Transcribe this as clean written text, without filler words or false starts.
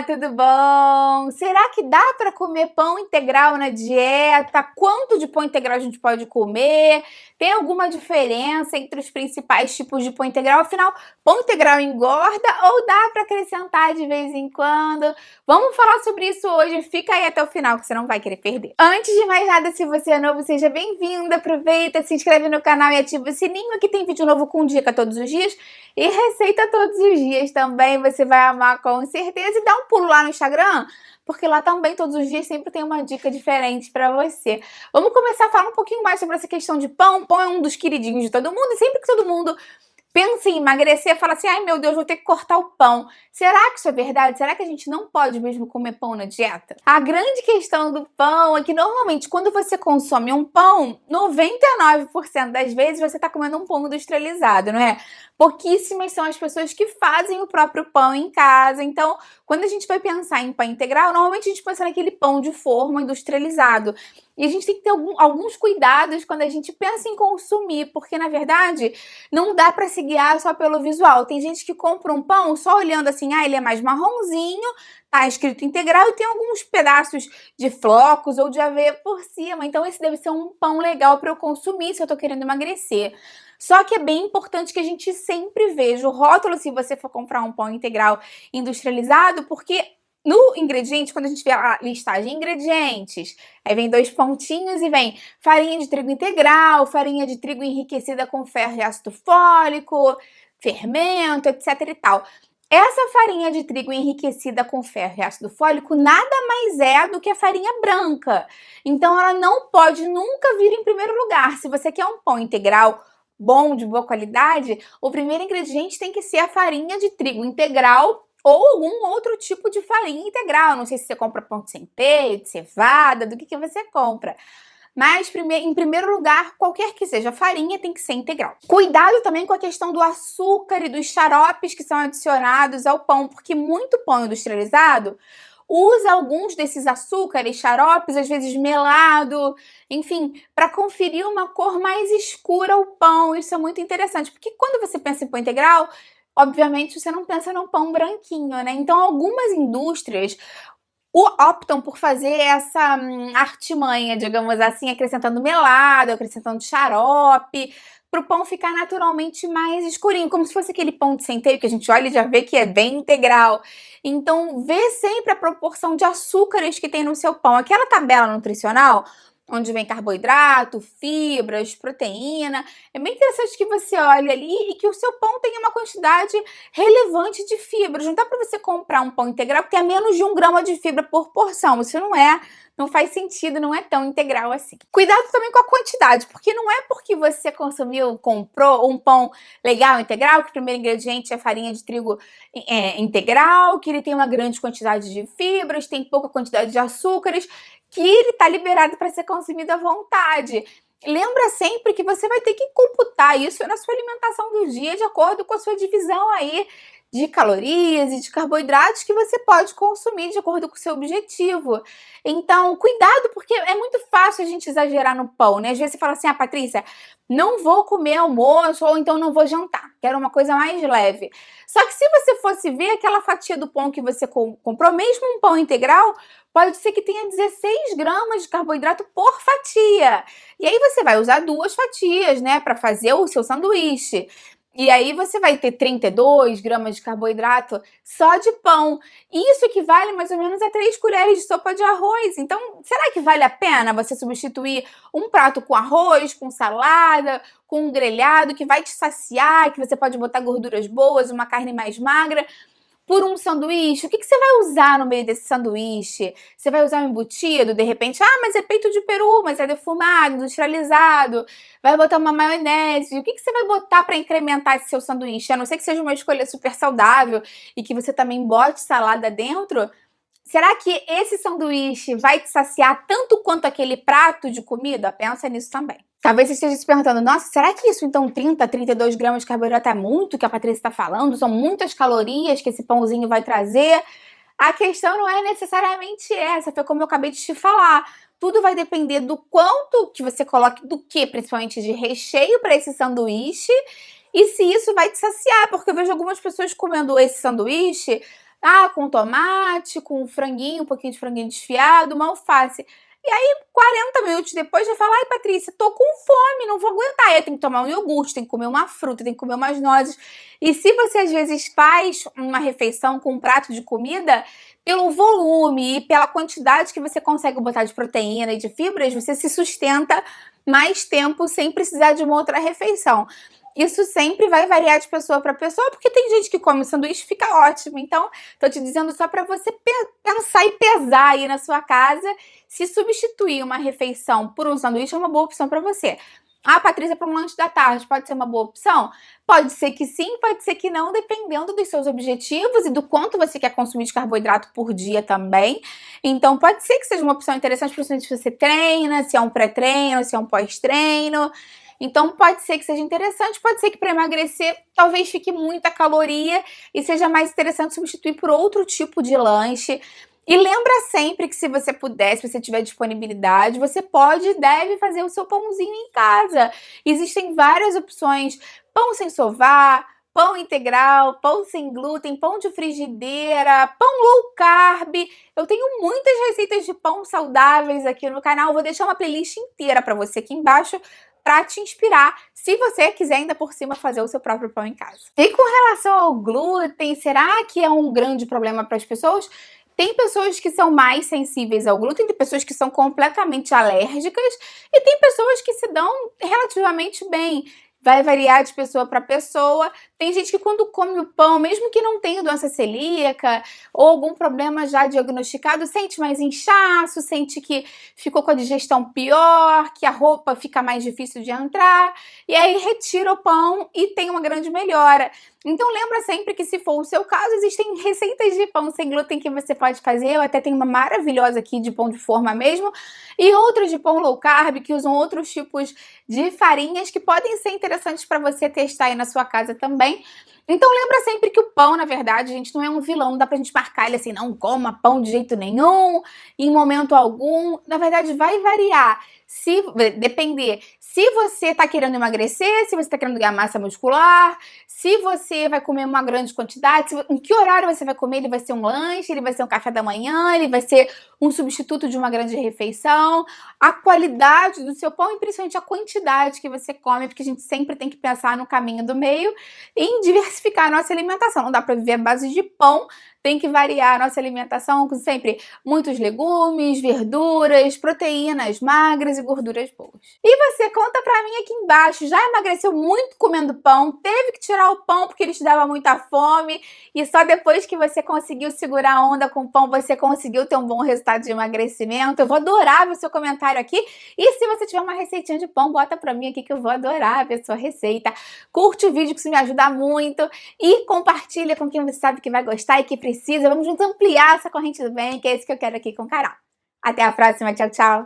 Olá, tudo bom? Será que dá para comer pão integral na dieta? Quanto de pão integral a gente pode comer? Tem alguma diferença entre os principais tipos de pão integral? Afinal, pão integral engorda ou dá para acrescentar de vez em quando? Vamos falar sobre isso hoje. Fica aí até o final que você não vai querer perder. Antes de mais nada, se você é novo, seja bem-vindo. Aproveita, se inscreve no canal e ativa o sininho. Aqui tem vídeo novo com dica todos os dias e receita todos os dias também. Você vai amar com certeza. E dá um pulo lá no Instagram, porque lá também todos os dias sempre tem uma dica diferente para você. Vamos começar a falar um pouquinho mais sobre essa questão de pão. Pão é um dos queridinhos de todo mundo e sempre que todo mundo pensa em emagrecer, fala assim, ai meu Deus, vou ter que cortar o pão. Será que isso é verdade? Será que a gente não pode mesmo comer pão na dieta? A grande questão do pão é que normalmente quando você consome um pão, 99% das vezes você está comendo um pão industrializado, não é? Pouquíssimas são as pessoas que fazem o próprio pão em casa. Então, quando a gente vai pensar em pão integral, normalmente a gente pensa naquele pão de forma industrializado. E a gente tem que ter alguns cuidados quando a gente pensa em consumir, porque na verdade não dá para se guiar só pelo visual. Tem gente que compra um pão só olhando assim, ele é mais marronzinho, tá escrito integral e tem alguns pedaços de flocos ou de aveia por cima. Então esse deve ser um pão legal para eu consumir se eu tô querendo emagrecer. Só que é bem importante que a gente sempre veja o rótulo se você for comprar um pão integral industrializado, porque no ingrediente, quando a gente vê a listagem de ingredientes, aí vem 2 pontinhos e vem farinha de trigo integral, farinha de trigo enriquecida com ferro e ácido fólico, fermento, etc e tal. Essa farinha de trigo enriquecida com ferro e ácido fólico nada mais é do que a farinha branca. Então ela não pode nunca vir em primeiro lugar. Se você quer um pão integral bom, de boa qualidade, o primeiro ingrediente tem que ser a farinha de trigo integral ou algum outro tipo de farinha integral. Não sei se você compra pão de centeio, de cevada, do que você compra. Mas, em primeiro lugar, qualquer que seja a farinha tem que ser integral. Cuidado também com a questão do açúcar e dos xaropes que são adicionados ao pão, porque muito pão industrializado usa alguns desses açúcares, xaropes, às vezes melado, enfim, para conferir uma cor mais escura ao pão. Isso é muito interessante, porque quando você pensa em pão integral, obviamente você não pensa num pão branquinho, né? Então algumas indústrias optam por fazer essa artimanha, digamos assim, acrescentando melado, acrescentando xarope, para o pão ficar naturalmente mais escurinho, como se fosse aquele pão de centeio que a gente olha e já vê que é bem integral. Então, vê sempre a proporção de açúcares que tem no seu pão. Aquela tabela nutricional, onde vem carboidrato, fibras, proteína. É bem interessante que você olhe ali e que o seu pão tenha uma quantidade relevante de fibras. Não dá para você comprar um pão integral que tenha menos de 1 grama de fibra por porção. Isso não faz sentido, não é tão integral assim. Cuidado também com a quantidade, porque não é porque você comprou um pão legal, integral, que o primeiro ingrediente é farinha de trigo integral, que ele tem uma grande quantidade de fibras, tem pouca quantidade de açúcares, que ele está liberado para ser consumido à vontade. Lembra sempre que você vai ter que computar isso na sua alimentação do dia, de acordo com a sua divisão aí de calorias e de carboidratos que você pode consumir de acordo com o seu objetivo. Então, cuidado, porque é muito fácil a gente exagerar no pão, né? Às vezes você fala assim, Patrícia, não vou comer almoço ou então não vou jantar, quero uma coisa mais leve. Só que se você fosse ver aquela fatia do pão que você comprou, mesmo um pão integral, pode ser que tenha 16 gramas de carboidrato por fatia. E aí você vai usar 2 fatias, né, para fazer o seu sanduíche. E aí você vai ter 32 gramas de carboidrato só de pão. Isso equivale mais ou menos a 3 colheres de sopa de arroz. Então, será que vale a pena você substituir um prato com arroz, com salada, com um grelhado que vai te saciar, que você pode botar gorduras boas, uma carne mais magra, por um sanduíche? O que você vai usar no meio desse sanduíche? Você vai usar um embutido, de repente, mas é peito de peru, mas é defumado, industrializado. Vai botar uma maionese. O que você vai botar para incrementar esse seu sanduíche? A não ser que seja uma escolha super saudável e que você também bote salada dentro. Será que esse sanduíche vai te saciar tanto quanto aquele prato de comida? Pensa nisso também. Talvez você esteja se perguntando, nossa, será que isso então 30, 32 gramas de carboidrato é muito que a Patrícia está falando? São muitas calorias que esse pãozinho vai trazer? A questão não é necessariamente essa, foi como eu acabei de te falar. Tudo vai depender do quanto que você coloque, do que, principalmente de recheio para esse sanduíche, e se isso vai te saciar, porque eu vejo algumas pessoas comendo esse sanduíche com tomate, com franguinho, um pouquinho de franguinho desfiado, uma alface. E aí, 40 minutos depois, já fala: ai, Patrícia, tô com fome, não vou aguentar. Aí eu tenho que tomar um iogurte, tenho que comer uma fruta, tenho que comer umas nozes. E se você, às vezes, faz uma refeição com um prato de comida, pelo volume e pela quantidade que você consegue botar de proteína e de fibras, você se sustenta mais tempo sem precisar de uma outra refeição. Isso sempre vai variar de pessoa para pessoa, porque tem gente que come sanduíche e fica ótimo. Então, tô te dizendo só para você pensar e pesar aí na sua casa se substituir uma refeição por um sanduíche é uma boa opção para você. Patrícia, para um lanche da tarde pode ser uma boa opção? Pode ser que sim, pode ser que não, dependendo dos seus objetivos e do quanto você quer consumir de carboidrato por dia também. Então, pode ser que seja uma opção interessante, principalmente se você treina, se é um pré-treino, se é um pós-treino. Então, pode ser que seja interessante, pode ser que para emagrecer talvez fique muita caloria e seja mais interessante substituir por outro tipo de lanche. E lembra sempre que se você puder, se você tiver disponibilidade, você pode e deve fazer o seu pãozinho em casa. Existem várias opções: pão sem sová, pão integral, pão sem glúten, pão de frigideira, pão low carb. Eu tenho muitas receitas de pão saudáveis aqui no canal. Vou deixar uma playlist inteira para você aqui embaixo para te inspirar, se você quiser ainda por cima fazer o seu próprio pão em casa. E com relação ao glúten, será que é um grande problema para as pessoas? Tem pessoas que são mais sensíveis ao glúten, tem pessoas que são completamente alérgicas e tem pessoas que se dão relativamente bem. Vai variar de pessoa para pessoa. Tem gente que quando come o pão, mesmo que não tenha doença celíaca ou algum problema já diagnosticado, sente mais inchaço, sente que ficou com a digestão pior, que a roupa fica mais difícil de entrar, e aí retira o pão e tem uma grande melhora. Então lembra sempre que, se for o seu caso, existem receitas de pão sem glúten que você pode fazer. Eu até tenho uma maravilhosa aqui de pão de forma mesmo, e outras de pão low carb que usam outros tipos de farinhas que podem ser interessantes para você testar aí na sua casa também. Então lembra sempre que o pão, na verdade, gente, não é um vilão, não dá pra gente marcar ele assim: não coma pão de jeito nenhum, em momento algum. Na verdade, vai variar. Se depender, se você tá querendo emagrecer, se você tá querendo ganhar massa muscular, se você vai comer uma grande quantidade, em que horário você vai comer, ele vai ser um lanche, ele vai ser um café da manhã, ele vai ser um substituto de uma grande refeição, a qualidade do seu pão e principalmente a quantidade que você come, porque a gente sempre tem que pensar no caminho do meio e em diversificar a nossa alimentação. Não dá para viver à base de pão, tem que variar a nossa alimentação com sempre muitos legumes, verduras, proteínas magras e gorduras boas. E você, conta pra mim aqui embaixo, já emagreceu muito comendo pão? Teve que tirar o pão porque ele te dava muita fome e só depois que você conseguiu segurar a onda com o pão, você conseguiu ter um bom resultado de emagrecimento? Eu vou adorar ver o seu comentário aqui. E se você tiver uma receitinha de pão, bota pra mim aqui que eu vou adorar ver a sua receita. Curte o vídeo que isso me ajuda muito e compartilha com quem você sabe que vai gostar e que precisa. Vamos juntos ampliar essa corrente do bem, que é isso que eu quero aqui com o canal. Até a próxima, tchau, tchau!